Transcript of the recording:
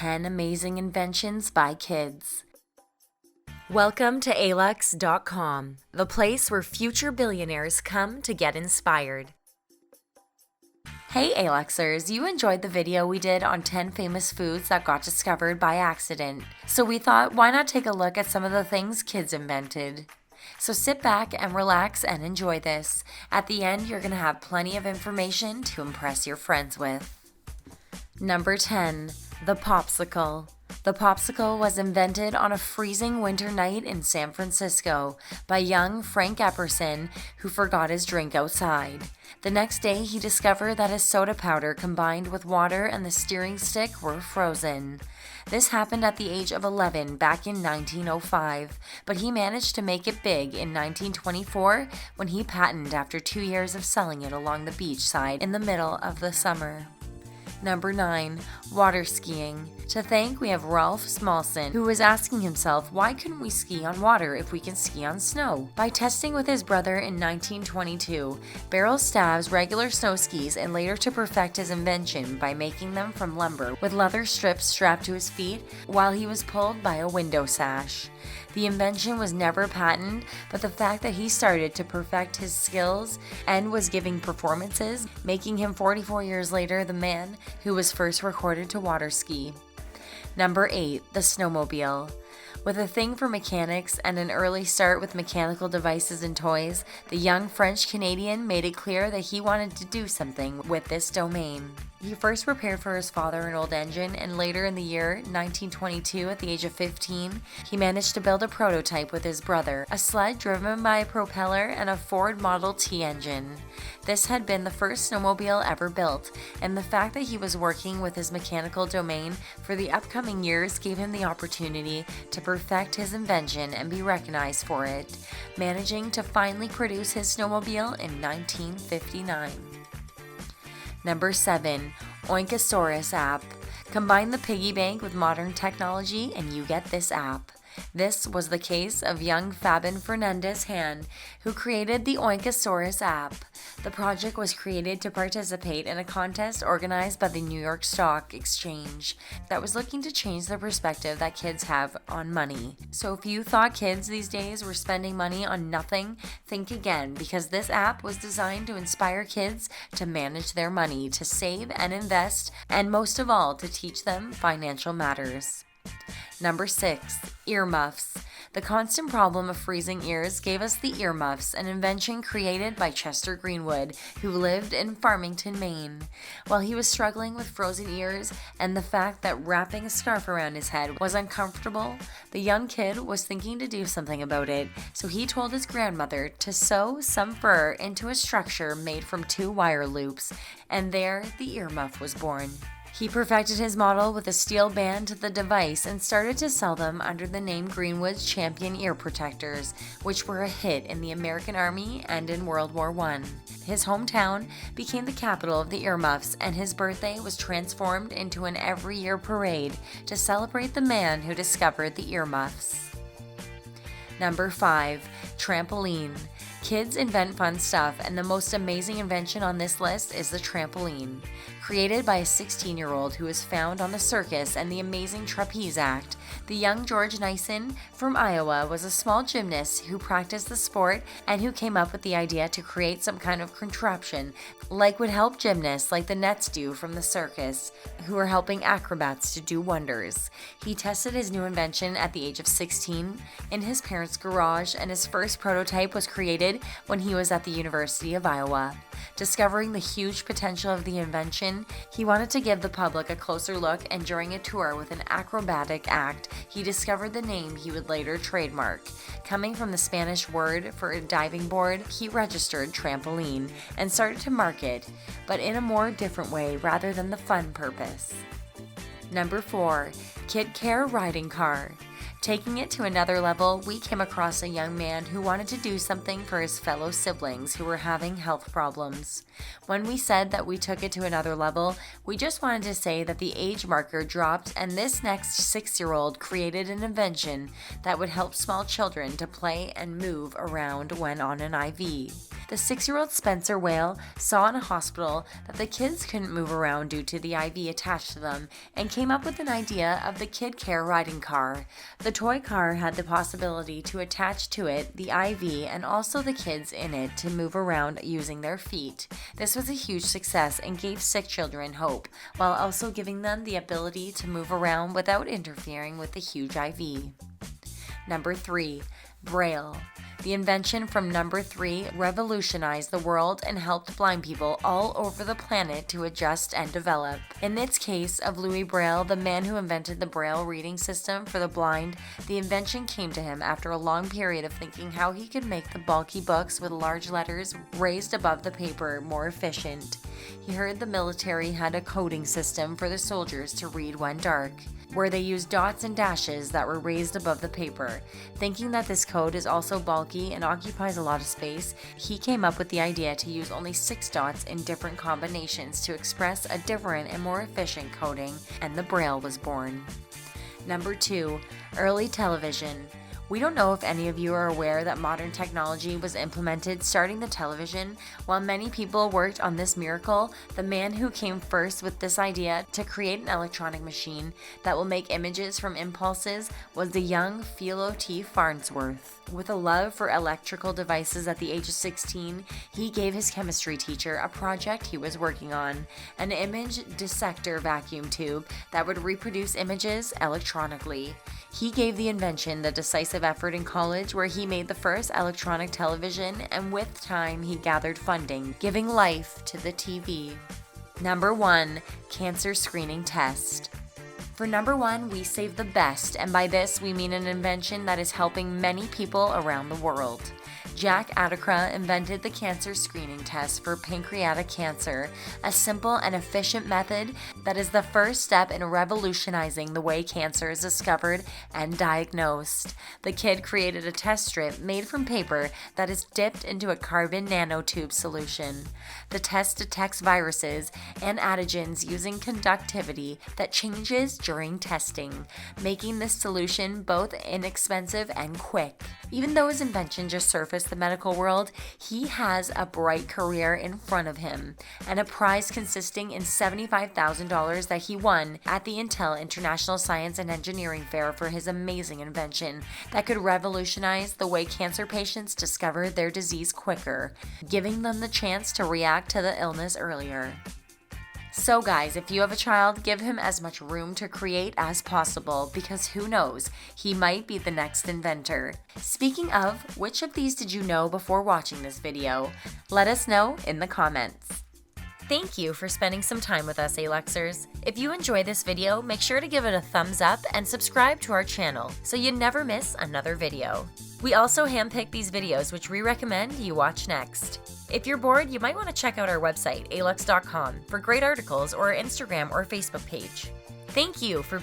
10 amazing inventions by kids. Welcome to Alux.com, the place where future billionaires come to get inspired. Hey Aluxers, you enjoyed the video we did on 10 famous foods that got discovered by accident. So we thought, why not take a look at some of the things kids invented? So sit back and relax and enjoy this. At the end, you're going to have plenty of information to impress your friends with. Number 10. The Popsicle. The Popsicle was invented on a freezing winter night in San Francisco by young Frank Epperson, who forgot his drink outside. The next day, he discovered that his soda powder combined with water and the steering stick were frozen. This happened at the age of 11 back in 1905, but he managed to make it big in 1924 when he patented after 2 years of selling it along the beach side in the middle of the summer. Number 9. Water skiing. To thank, we have Ralph Smallson, who was asking himself, why couldn't we ski on water if we can ski on snow? By testing with his brother in 1922, Beryl stabs regular snow skis and later to perfect his invention by making them from lumber with leather strips strapped to his feet while he was pulled by a window sash. The invention was never patented, but the fact that he started to perfect his skills and was giving performances, making him 44 years later the man who was first recorded to water ski. Number 8. The Snowmobile. With a thing for mechanics and an early start with mechanical devices and toys, the young French-Canadian made it clear that he wanted to do something with this domain. He first repaired for his father an old engine, and later in the year 1922, at the age of 15, he managed to build a prototype with his brother, a sled driven by a propeller and a Ford Model T engine. This had been the first snowmobile ever built, and the fact that he was working with his mechanical domain for the upcoming years gave him the opportunity to perfect his invention and be recognized for it, managing to finally produce his snowmobile in 1959. Number 7. Oinksaurus App. Combine the piggy bank with modern technology and you get this app. This was the case of young Fabian Fernandez-Hand, who created the Oinksaurus app. The project was created to participate in a contest organized by the New York Stock Exchange that was looking to change the perspective that kids have on money. So if you thought kids these days were spending money on nothing, think again, because this app was designed to inspire kids to manage their money, to save and invest, and most of all, to teach them financial matters. Number 6. Earmuffs. The constant problem of freezing ears gave us the Earmuffs, an invention created by Chester Greenwood, who lived in Farmington, Maine. While he was struggling with frozen ears and the fact that wrapping a scarf around his head was uncomfortable, the young kid was thinking to do something about it, so he told his grandmother to sew some fur into a structure made from 2 wire loops, and there the Earmuff was born. He perfected his model with a steel band to the device and started to sell them under the name Greenwood's Champion Ear Protectors, which were a hit in the American Army and in World War I. His hometown became the capital of the Earmuffs, and his birthday was transformed into an every-year parade to celebrate the man who discovered the Earmuffs. Number 5. Trampoline. Kids invent fun stuff, and the most amazing invention on this list is the trampoline. Created by a 16-year-old who was found on the circus and the amazing trapeze act, the young George Nyson from Iowa was a small gymnast who practiced the sport and who came up with the idea to create some kind of contraption like would help gymnasts like the Nets do from the circus, who are helping acrobats to do wonders. He tested his new invention at the age of 16 in his parents' garage, and his first prototype was created when he was at the University of Iowa. Discovering the huge potential of the invention, he wanted to give the public a closer look, and during a tour with an acrobatic act, he discovered the name he would later trademark. Coming from the Spanish word for a diving board, he registered trampoline and started to market, but in a more different way rather than the fun purpose. Number 4. Kidcare riding car. Taking it to another level, we came across a young man who wanted to do something for his fellow siblings who were having health problems. When we said that we took it to another level, we just wanted to say that the age marker dropped and this next 6-year-old created an invention that would help small children to play and move around when on an IV. The 6-year-old Spencer Whale saw in a hospital that the kids couldn't move around due to the IV attached to them and came up with an idea of the kidcare riding car. The toy car had the possibility to attach to it the IV and also the kids in it to move around using their feet. This was a huge success and gave sick children hope, while also giving them the ability to move around without interfering with the huge IV. Number 3. Braille. The invention from number 3 revolutionized the world and helped blind people all over the planet to adjust and develop. In its case of Louis Braille, the man who invented the Braille reading system for the blind, the invention came to him after a long period of thinking how he could make the bulky books with large letters raised above the paper more efficient. He heard the military had a coding system for the soldiers to read when dark, where they used dots and dashes that were raised above the paper. Thinking that this code is also bulky and occupies a lot of space, he came up with the idea to use only 6 dots in different combinations to express a different and more efficient coding, and the Braille was born. Number 2. Early television. We don't know if any of you are aware that modern technology was implemented starting the television. While many people worked on this miracle, the man who came first with this idea to create an electronic machine that will make images from impulses was the young Philo T. Farnsworth. With a love for electrical devices at the age of 16, he gave his chemistry teacher a project he was working on, an image dissector vacuum tube that would reproduce images electronically. He gave the invention the decisive effort in college, where he made the first electronic television, and with time he gathered funding, giving life to the TV. Number 1. Cancer screening test. For number 1, we saved the best, and by this we mean an invention that is helping many people around the world. Jack Adokra invented the cancer screening test for pancreatic cancer, a simple and efficient method that is the first step in revolutionizing the way cancer is discovered and diagnosed. The kid created a test strip made from paper that is dipped into a carbon nanotube solution. The test detects viruses and antigens using conductivity that changes during testing, making this solution both inexpensive and quick. Even though his invention just surfaced the medical world, he has a bright career in front of him and a prize consisting in $75,000 that he won at the Intel International Science and Engineering Fair for his amazing invention that could revolutionize the way cancer patients discover their disease quicker, giving them the chance to react to the illness earlier. So guys, if you have a child, give him as much room to create as possible, because who knows, he might be the next inventor. Speaking of, which of these did you know before watching this video? Let us know in the comments. Thank you for spending some time with us, Aluxers. If you enjoy this video, make sure to give it a thumbs up and subscribe to our channel so you never miss another video. We also handpick these videos which we recommend you watch next. If you're bored, you might want to check out our website, Alux.com, for great articles, or our Instagram or Facebook page. Thank you for